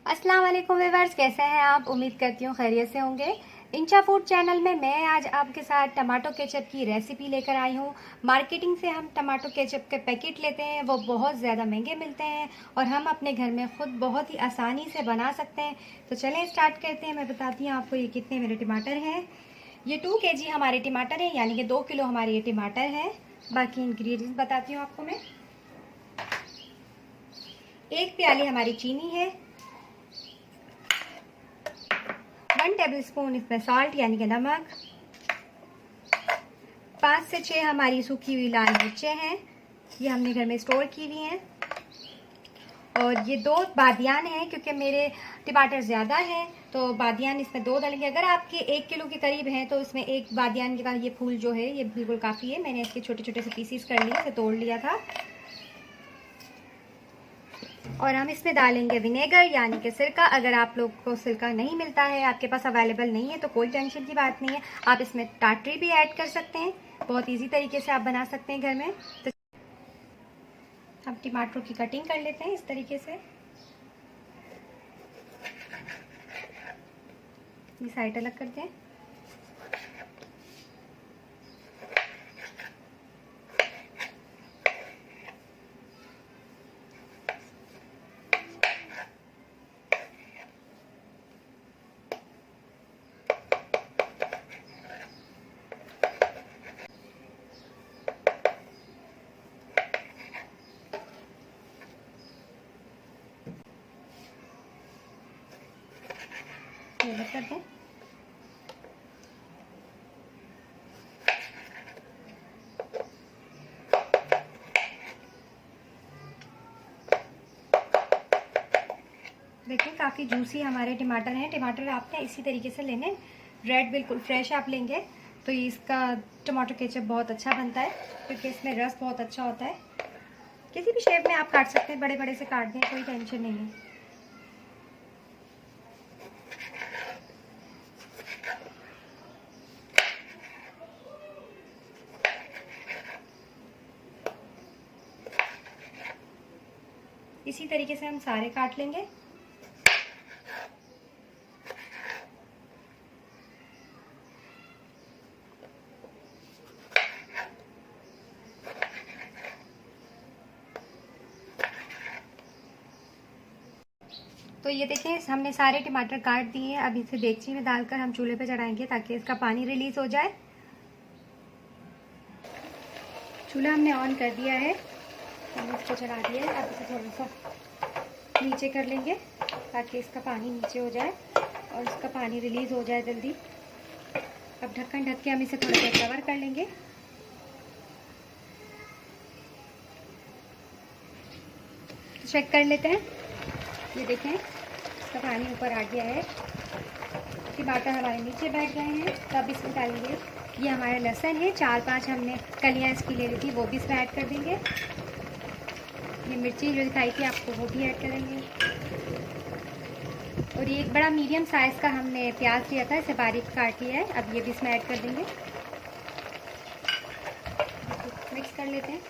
अस्सलाम वालेकुम व्यूअर्स, कैसे हैं आप? उम्मीद करती हूँ खैरियत से होंगे। इंचा फूड चैनल में मैं आज आपके साथ टमाटो केचप की रेसिपी लेकर आई हूँ। मार्केटिंग से हम टमाटो केचप के पैकेट लेते हैं, वो बहुत ज़्यादा महंगे मिलते हैं और हम अपने घर में ख़ुद बहुत ही आसानी से बना सकते हैं। तो चलें स्टार्ट करते हैं। मैं बताती हूँ आपको ये कितने मेरे टमाटर हैं। ये 2 kg हमारे टमाटर हैं, यानी कि 2 किलो हमारे ये टमाटर हैं। बाकी इंग्रेडिएंट्स बताती हूँ आपको मैं। 1 प्याली हमारी चीनी है, 1 टेबलस्पून इसमें सॉल्ट यानी कि नमक, 5 से 6 हमारी सूखी हुई लाल मिर्चें हैं, ये हमने घर में स्टोर की हुई हैं। और ये 2 बादियान हैं, क्योंकि मेरे टमाटर ज़्यादा हैं तो बादियान इसमें 2 डालेंगे। अगर आपके 1 किलो के करीब हैं तो इसमें 1 बादियान का ये फूल जो है ये बिल्कुल काफ़ी है। मैंने इसके छोटे छोटे से पीसीस कर लिए, इसे तोड़ लिया था। और हम इसमें डालेंगे विनेगर यानी कि सिरका। अगर आप लोग को सिरका नहीं मिलता है, आपके पास अवेलेबल नहीं है, तो कोई टेंशन की बात नहीं है, आप इसमें टाटरी भी ऐड कर सकते हैं। बहुत इजी तरीके से आप बना सकते हैं घर में। तो हम टमाटरों की कटिंग कर लेते हैं इस तरीके से। ये साइड अलग करते हैं। ये अलग करते हैं। देखिए काफ़ी जूसी हमारे टमाटर हैं। टमाटर आपने इसी तरीके से लेने, रेड बिल्कुल फ्रेश आप लेंगे तो इसका टमाटो केचप बहुत अच्छा बनता है, क्योंकि इसमें रस बहुत अच्छा होता है। किसी भी शेप में आप काट सकते हैं, बड़े बड़े से काट दें, कोई टेंशन नहीं है। इसी तरीके से हम सारे काट लेंगे। तो ये देखें हमने सारे टमाटर काट दिए हैं। अब इसे देगची में डालकर हम चूल्हे पे चढ़ाएंगे ताकि इसका पानी रिलीज हो जाए। चूल्हा हमने ऑन कर दिया है, हमने इसको चढ़ा दिया है। अब इसे थोड़ा सा नीचे कर लेंगे ताकि इसका पानी नीचे हो जाए और इसका पानी रिलीज हो जाए जल्दी। अब ढक्कन ढक के हम इसे थोड़ा सा कवर कर लेंगे। चेक कर लेते हैं। ये देखें इसका पानी ऊपर आ गया है, टमाटर हमारे नीचे बैठ गए हैं। तो अब इसमें डालेंगे ये हमारा लहसुन है, 4-5 हमने कलियां इसकी ले ली थी, वो भी इसमें ऐड कर देंगे। ये मिर्ची जो दिखाई थी आपको वो भी ऐड करेंगे। और ये एक बड़ा मीडियम साइज़ का हमने प्याज लिया था, इसे बारीक काट लिया है। अब ये भी इसमें ऐड कर देंगे, मिक्स कर लेते हैं।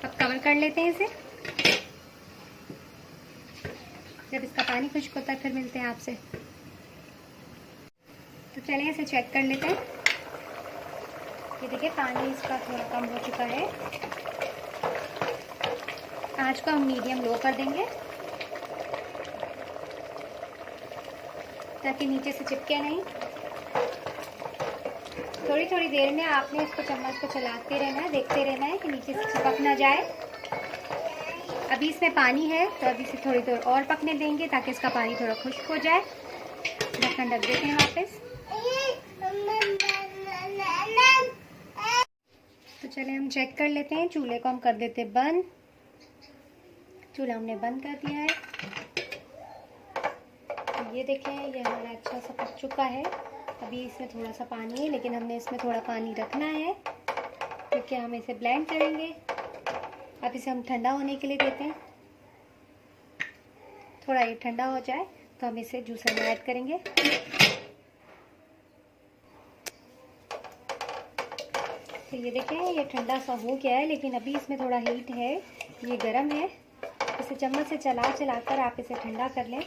अब कवर कर लेते हैं इसे। जब इसका पानी खुश्क होता है फिर मिलते हैं आपसे। तो चलिए इसे चेक कर लेते हैं। ये देखिए पानी इसका थोड़ा कम हो चुका है। आंच को हम मीडियम लो कर देंगे ताकि नीचे से चिपके नहीं। थोड़ी थोड़ी देर में आपने इसको चम्मच को चलाते रहना है, देखते रहना है कि नीचे से चिपक ना जाए। अभी इसमें पानी है तो अभी इसे थोड़ी देर और पकने देंगे ताकि इसका पानी थोड़ा खुश्क हो जाए। ढक्कन ढक देते हैं वापस। तो चले हम चेक कर लेते हैं। चूल्हे को हम कर देते हैं बंद। चूल्हा हमने बंद कर दिया है। तो ये देखें ये हमारा अच्छा सा पक चुका है। अभी इसमें थोड़ा सा पानी है, लेकिन हमने इसमें थोड़ा पानी रखना है क्योंकि हम इसे ब्लेंड करेंगे। अब इसे हम ठंडा होने के लिए देते हैं। थोड़ा ये ठंडा हो जाए तो हम इसे जूसर में ऐड करेंगे। तो ये देखें ये ठंडा सा हो गया है, लेकिन अभी इसमें थोड़ा हीट है, ये गर्म है। इसे चम्मच से चलाकर आप इसे ठंडा कर लें।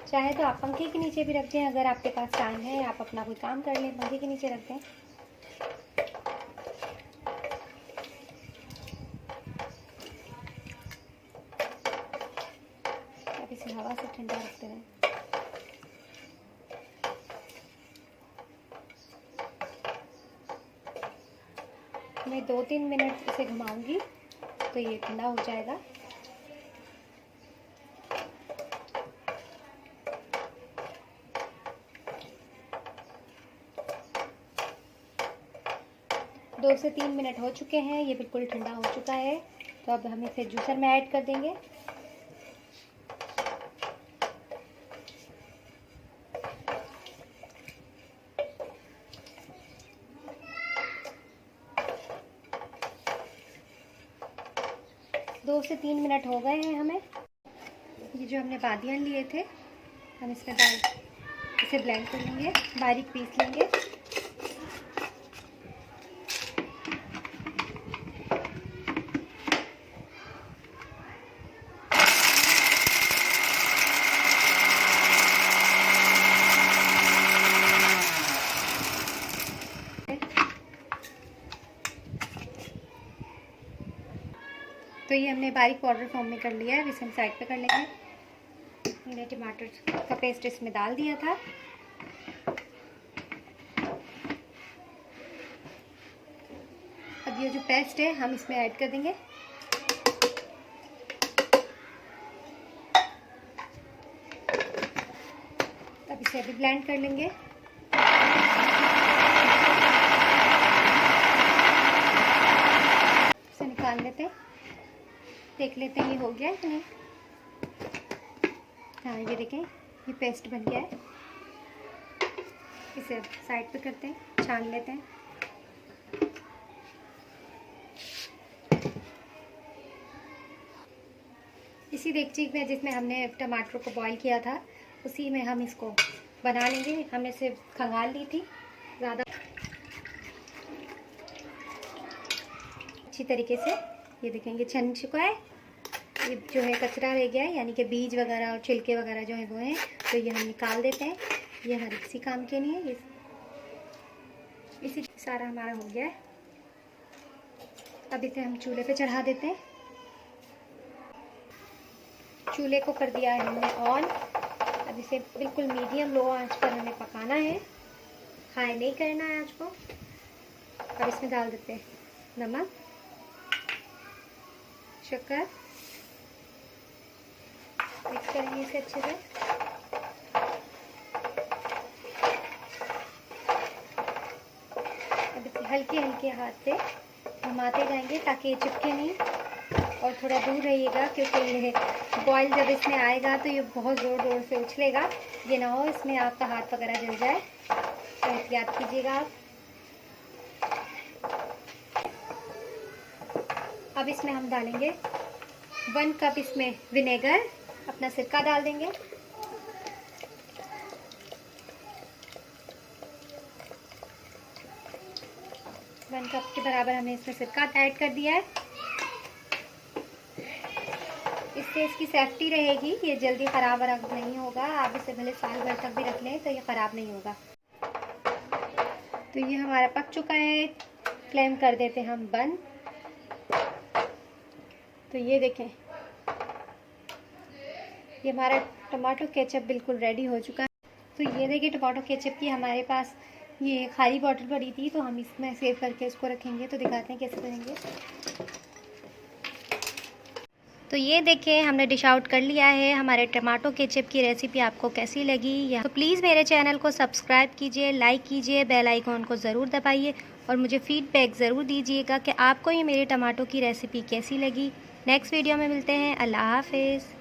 चाहे तो आप पंखे के नीचे भी रख दें, अगर आपके पास टाइम है, आप अपना कोई काम कर लें, पंखे के नीचे रख दें। अब इसे हवा से ठंडा रखते रहें। मैं 2-3 मिनट इसे घुमाऊंगी तो ये ठंडा हो जाएगा। दो से 3 मिनट हो चुके हैं, ये बिल्कुल ठंडा हो चुका है। तो अब हम इसे जूसर में ऐड कर देंगे। दो से 3 मिनट हो गए हैं हमें। ये जो हमने बादियान लिए थे हम इसमें डाल इसे ब्लेंड कर लेंगे, बारीक पीस लेंगे। तो ये हमने बारीक पाउडर फॉर्म में कर लिया है। अब इसे हम साइड पे कर लेंगे। मैंने टमाटर का पेस्ट इसमें डाल दिया था। अब ये जो पेस्ट है हम इसमें ऐड कर देंगे। अब इसे अभी ब्लेंड कर लेंगे। इसे निकाल लेते हैं, देख लेते हैं ये हो गया है कि नहीं। हाँ ये देखें ये पेस्ट बन गया है। इसे साइड पे करते हैं, छान लेते हैं। इसी देगची में जिसमें हमने टमाटर को बॉईल किया था उसी में हम इसको बना लेंगे। हमने इसे खंगाल ली थी ज़्यादा अच्छी तरीके से। ये देखें ये छन चुका है। ये जो है कचरा रह गया है, यानी कि बीज वगैरह और छिलके वगैरह जो है वो हैं, तो ये हम निकाल देते हैं। ये हर किसी काम के नहीं है। इसी सारा हमारा हो गया है। अब इसे हम चूल्हे पे चढ़ा देते हैं। चूल्हे को कर दिया है हमने ऑन। अब इसे बिल्कुल मीडियम लो आंच पर हमें पकाना है, हाई नहीं करना है आंच को। अब इसमें डाल देते हैं नमक, शक्कर, मिक्स करेंगे इसे अच्छे से। अब इसे हल्के हल्के हाथ से घुमाते जाएंगे ताकि ये चिपके नहीं, और थोड़ा दूर रहिएगा क्योंकि ये बॉयल जब इसमें आएगा तो ये बहुत ज़ोर ज़ोर से उछलेगा। ये ना हो इसमें आपका हाथ वगैरह जल जाए, तो एहतियात कीजिएगा आप। अब इसमें हम डालेंगे 1 कप इसमें विनेगर, अपना सिरका डाल देंगे। 1 कप के बराबर हमने इसमें सिरका ऐड कर दिया है। इससे इसकी सेफ्टी रहेगी, ये जल्दी ख़राब नहीं होगा। आप इसे भले साल भर तक भी रख लें तो ये ख़राब नहीं होगा। तो ये हमारा पक चुका है। फ्लेम कर देते हैं हम बंद। तो ये देखें ये हमारा टमाटो केचप बिल्कुल रेडी हो चुका है। तो ये देखिए टमाटो केचप की हमारे पास ये खाली बॉटल पड़ी थी, तो हम इसमें सेव करके इसको रखेंगे। तो दिखाते हैं कैसे करेंगे। तो ये देखिए हमने डिश आउट कर लिया है। हमारे टमाटो केचप की रेसिपी आपको कैसी लगी या तो प्लीज़ मेरे चैनल को सब्सक्राइब कीजिए, लाइक कीजिए, बेल आइकॉन को ज़रूर दबाइए और मुझे फीडबैक ज़रूर दीजिएगा कि आपको ये मेरी टमाटो की रेसिपी कैसी लगी। नेक्स्ट वीडियो में मिलते हैं। अल्लाह हाफिज़।